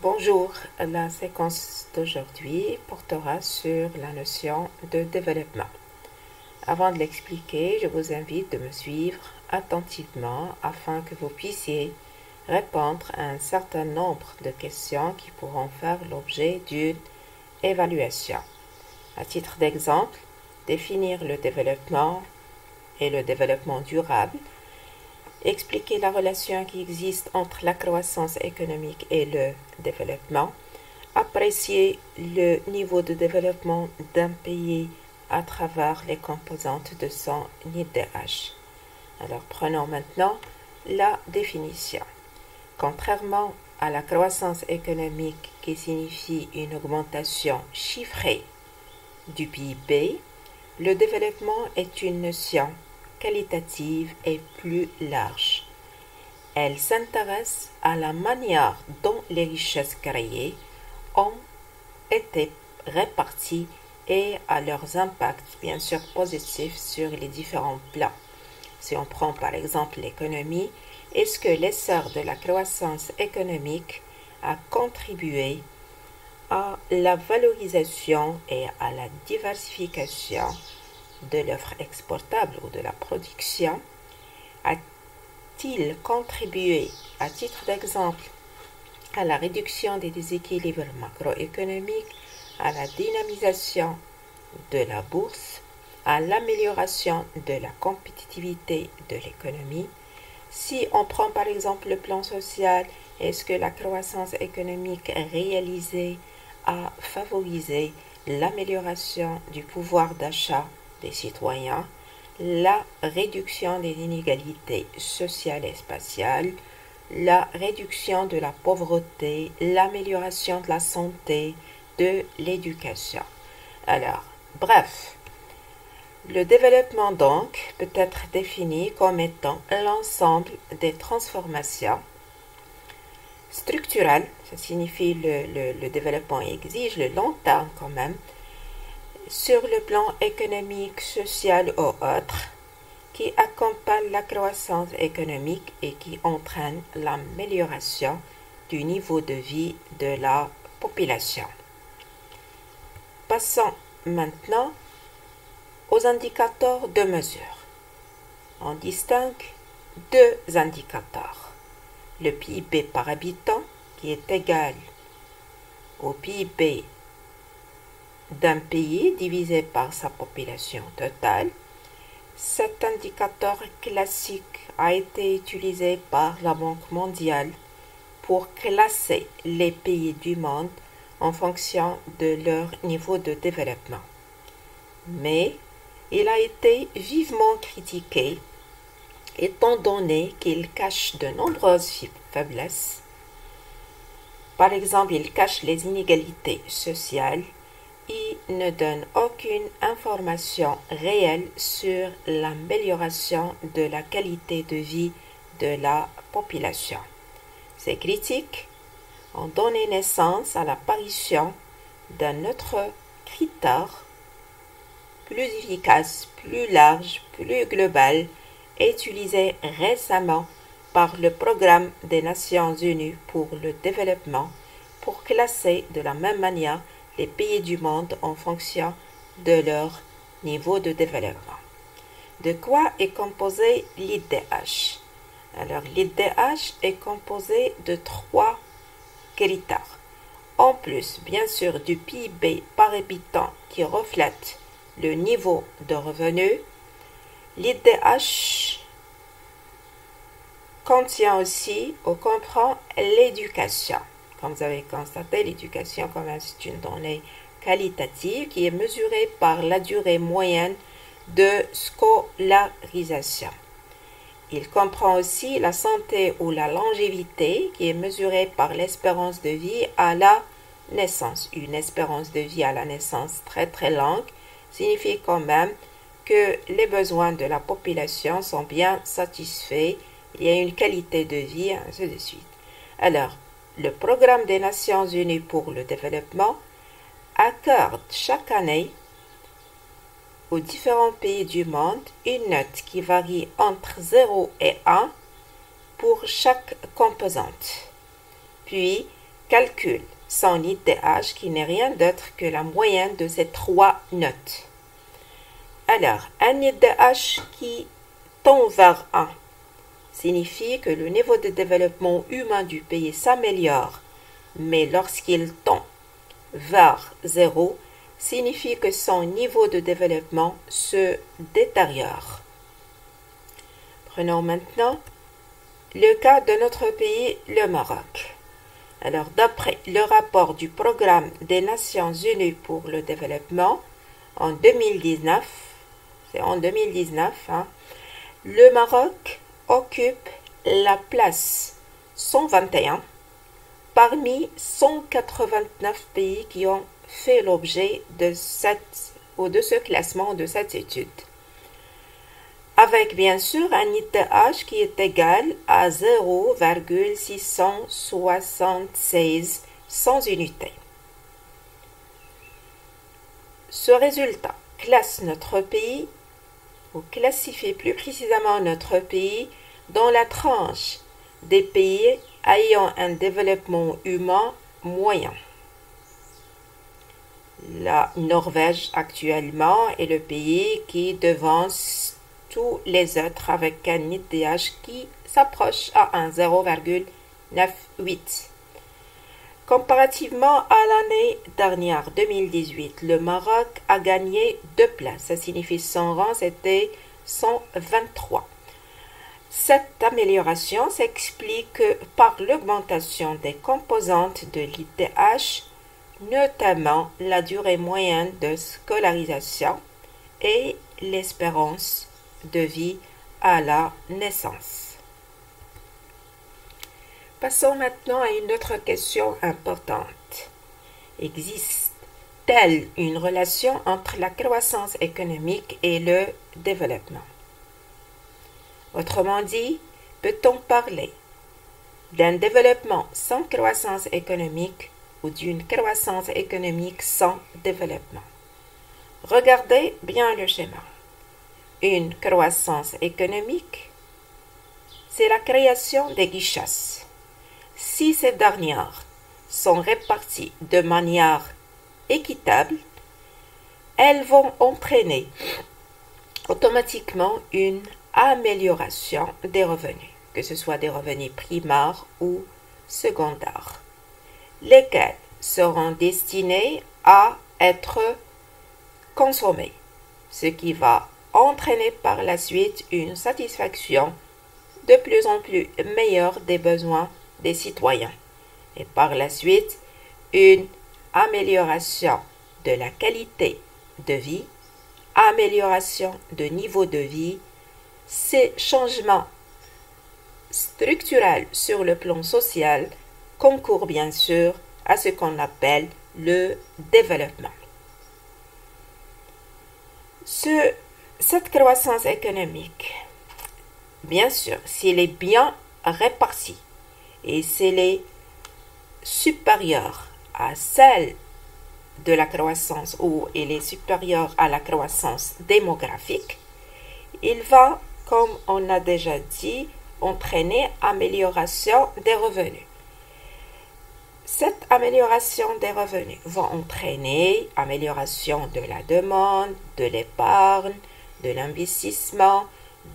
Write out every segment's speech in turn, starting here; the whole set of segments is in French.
Bonjour, la séquence d'aujourd'hui portera sur la notion de développement. Avant de l'expliquer, je vous invite de me suivre attentivement afin que vous puissiez répondre à un certain nombre de questions qui pourront faire l'objet d'une évaluation. À titre d'exemple, définir le développement et le développement durable, expliquer la relation qui existe entre la croissance économique et le développement, apprécier le niveau de développement d'un pays à travers les composantes de son IDH. Alors prenons maintenant la définition. Contrairement à la croissance économique qui signifie une augmentation chiffrée du PIB, le développement est une notion qualitative et plus large. Elle s'intéresse à la manière dont les richesses créées ont été réparties et à leurs impacts, bien sûr positifs, sur les différents plans. Si on prend par exemple l'économie, est-ce que l'essor de la croissance économique a contribué à la valorisation et à la diversification de l'offre exportable ou de la production? A-t-il contribué, à titre d'exemple, à la réduction des déséquilibres macroéconomiques, à la dynamisation de la bourse, à l'amélioration de la compétitivité de l'économie? Si on prend par exemple le plan social, est-ce que la croissance économique réalisée a favorisé l'amélioration du pouvoir d'achat des citoyens, la réduction des inégalités sociales et spatiales, la réduction de la pauvreté, l'amélioration de la santé, de l'éducation? Alors, bref, le développement donc peut être défini comme étant l'ensemble des transformations structurelles, ça signifie le développement exige le long terme quand même, sur le plan économique, social ou autre, qui accompagnent la croissance économique et qui entraînent l'amélioration du niveau de vie de la population. Passons maintenant aux indicateurs de mesure. On distingue deux indicateurs. Le PIB par habitant, qui est égal au PIB d'un pays divisé par sa population totale. Cet indicateur classique a été utilisé par la Banque mondiale pour classer les pays du monde en fonction de leur niveau de développement. Mais il a été vivement critiqué étant donné qu'il cache de nombreuses faiblesses. Par exemple, il cache les inégalités sociales. Il ne donne aucune information réelle sur l'amélioration de la qualité de vie de la population. Ces critiques ont donné naissance à l'apparition d'un autre critère plus efficace, plus large, plus global, utilisé récemment par le Programme des Nations Unies pour le développement pour classer de la même manière les pays du monde en fonction de leur niveau de développement. De quoi est composé l'IDH? Alors, l'IDH est composé de trois critères. En plus, bien sûr, du PIB par habitant qui reflète le niveau de revenu, l'IDH contient aussi ou comprend l'éducation. Comme vous avez constaté, l'éducation, quand même, c'est une donnée qualitative qui est mesurée par la durée moyenne de scolarisation. Il comprend aussi la santé ou la longévité qui est mesurée par l'espérance de vie à la naissance. Une espérance de vie à la naissance très très longue signifie quand même que les besoins de la population sont bien satisfaits, il y a une qualité de vie, ainsi de suite. Alors, le Programme des Nations Unies pour le développement accorde chaque année aux différents pays du monde une note qui varie entre 0 et 1 pour chaque composante. Puis, calcule son IDH qui n'est rien d'autre que la moyenne de ces trois notes. Alors, un IDH qui tend vers 1 signifie que le niveau de développement humain du pays s'améliore, mais lorsqu'il tend vers 0, signifie que son niveau de développement se détériore. Prenons maintenant le cas de notre pays, le Maroc. Alors, d'après le rapport du Programme des Nations Unies pour le développement, en 2019, c'est en 2019, le Maroc occupe la place 121 parmi 189 pays qui ont fait l'objet de ce classement, de cette étude. Avec bien sûr un IDH qui est égal à 0,676 sans unité. Ce résultat classe notre pays, ou classifie plus précisément notre pays, dans la tranche des pays ayant un développement humain moyen. La Norvège actuellement est le pays qui devance tous les autres avec un IDH qui s'approche à un 0,98. Comparativement à l'année dernière, 2018, le Maroc a gagné 2 places. Ça signifie son rang, c'était 123. Cette amélioration s'explique par l'augmentation des composantes de l'IDH, notamment la durée moyenne de scolarisation et l'espérance de vie à la naissance. Passons maintenant à une autre question importante. Existe-t-elle une relation entre la croissance économique et le développement? Autrement dit, peut-on parler d'un développement sans croissance économique ou d'une croissance économique sans développement? Regardez bien le schéma. Une croissance économique, c'est la création des richesses. Si ces dernières sont réparties de manière équitable, elles vont entraîner automatiquement une amélioration des revenus, que ce soit des revenus primaires ou secondaires, lesquels seront destinés à être consommés, ce qui va entraîner par la suite une satisfaction de plus en plus meilleure des besoins des citoyens et par la suite une amélioration de la qualité de vie, amélioration de niveau de vie. Ces changements structurels sur le plan social concourent bien sûr à ce qu'on appelle le développement. Cette croissance économique, bien sûr, s'il est bien réparti et s'il est supérieur à celle de la croissance ou il est supérieur à la croissance démographique, il va, comme on a déjà dit, entraîner amélioration des revenus. Cette amélioration des revenus va entraîner amélioration de la demande, de l'épargne, de l'investissement,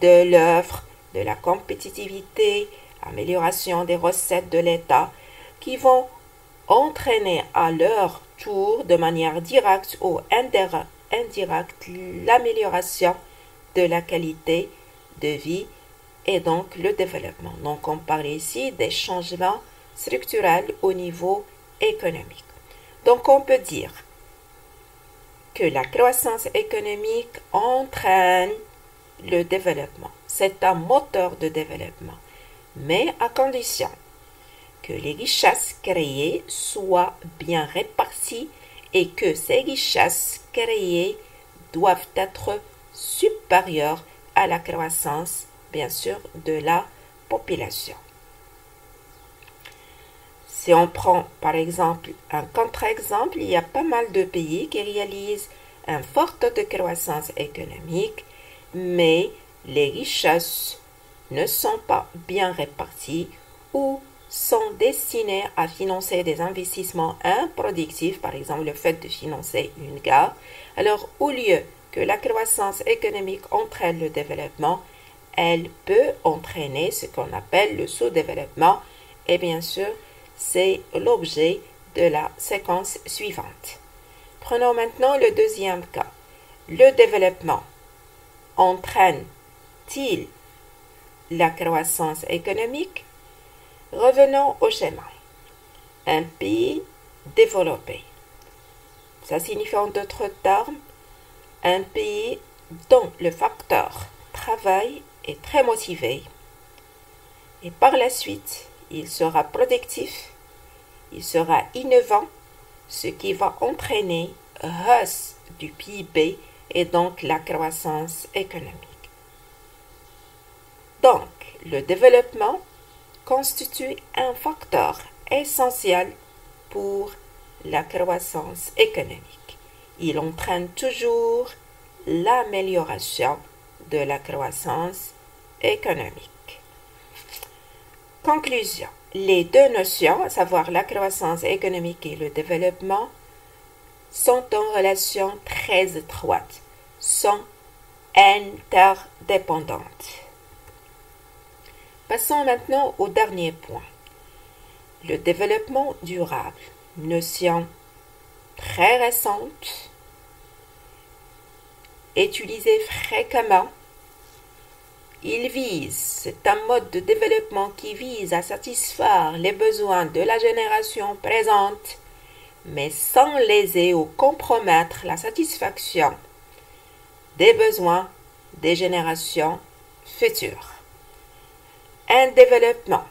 de l'offre, de la compétitivité, amélioration des recettes de l'État, qui vont entraîner à leur tour de manière directe ou indirecte l'amélioration de la qualité de vie et donc le développement. Donc on parle ici des changements structurels au niveau économique. Donc on peut dire que la croissance économique entraîne le développement. C'est un moteur de développement, mais à condition que les richesses créées soient bien réparties et que ces richesses créées doivent être supérieures à la croissance, bien sûr, de la population. Si on prend par exemple un contre-exemple, il y a pas mal de pays qui réalisent un fort taux de croissance économique, mais les richesses ne sont pas bien réparties ou sont destinés à financer des investissements improductifs, par exemple le fait de financer une gare. Alors, au lieu que la croissance économique entraîne le développement, elle peut entraîner ce qu'on appelle le sous-développement. Et bien sûr, c'est l'objet de la séquence suivante. Prenons maintenant le deuxième cas. Le développement entraîne-t-il la croissance économique? Revenons au schéma. Un pays développé. Ça signifie en d'autres termes un pays dont le facteur travail est très motivé. Et par la suite, il sera productif, il sera innovant, ce qui va entraîner hausse du PIB et donc la croissance économique. Donc, le développement constitue un facteur essentiel pour la croissance économique. Il entraîne toujours l'amélioration de la croissance économique. Conclusion. Les deux notions, à savoir la croissance économique et le développement, sont en relation très étroite, sont interdépendantes. Passons maintenant au dernier point. Le développement durable, notion très récente, utilisée fréquemment. C'est un mode de développement qui vise à satisfaire les besoins de la génération présente, mais sans léser ou compromettre la satisfaction des besoins des générations futures. Un développement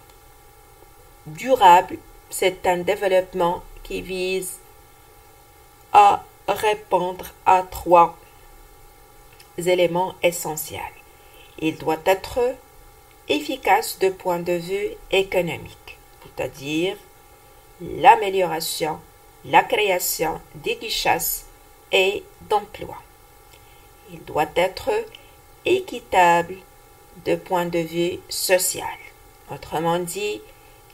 durable, c'est un développement qui vise à répondre à trois éléments essentiels. Il doit être efficace de point de vue économique, c'est-à-dire l'amélioration, la création des richesses et d'emplois. Il doit être équitable de point de vue social. Autrement dit,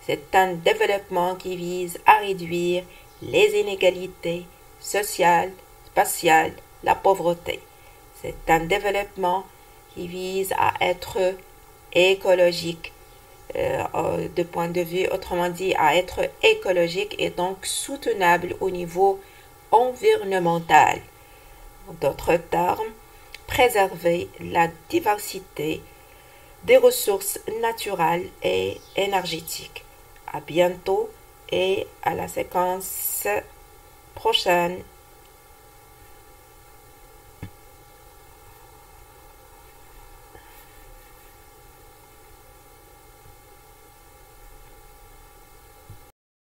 c'est un développement qui vise à réduire les inégalités sociales, spatiales, la pauvreté. C'est un développement qui vise à être écologique de point de vue, autrement dit, à être écologique et donc soutenable au niveau environnemental. En d'autres termes, préserver la diversité des ressources naturelles et énergétiques. À bientôt et à la séquence prochaine.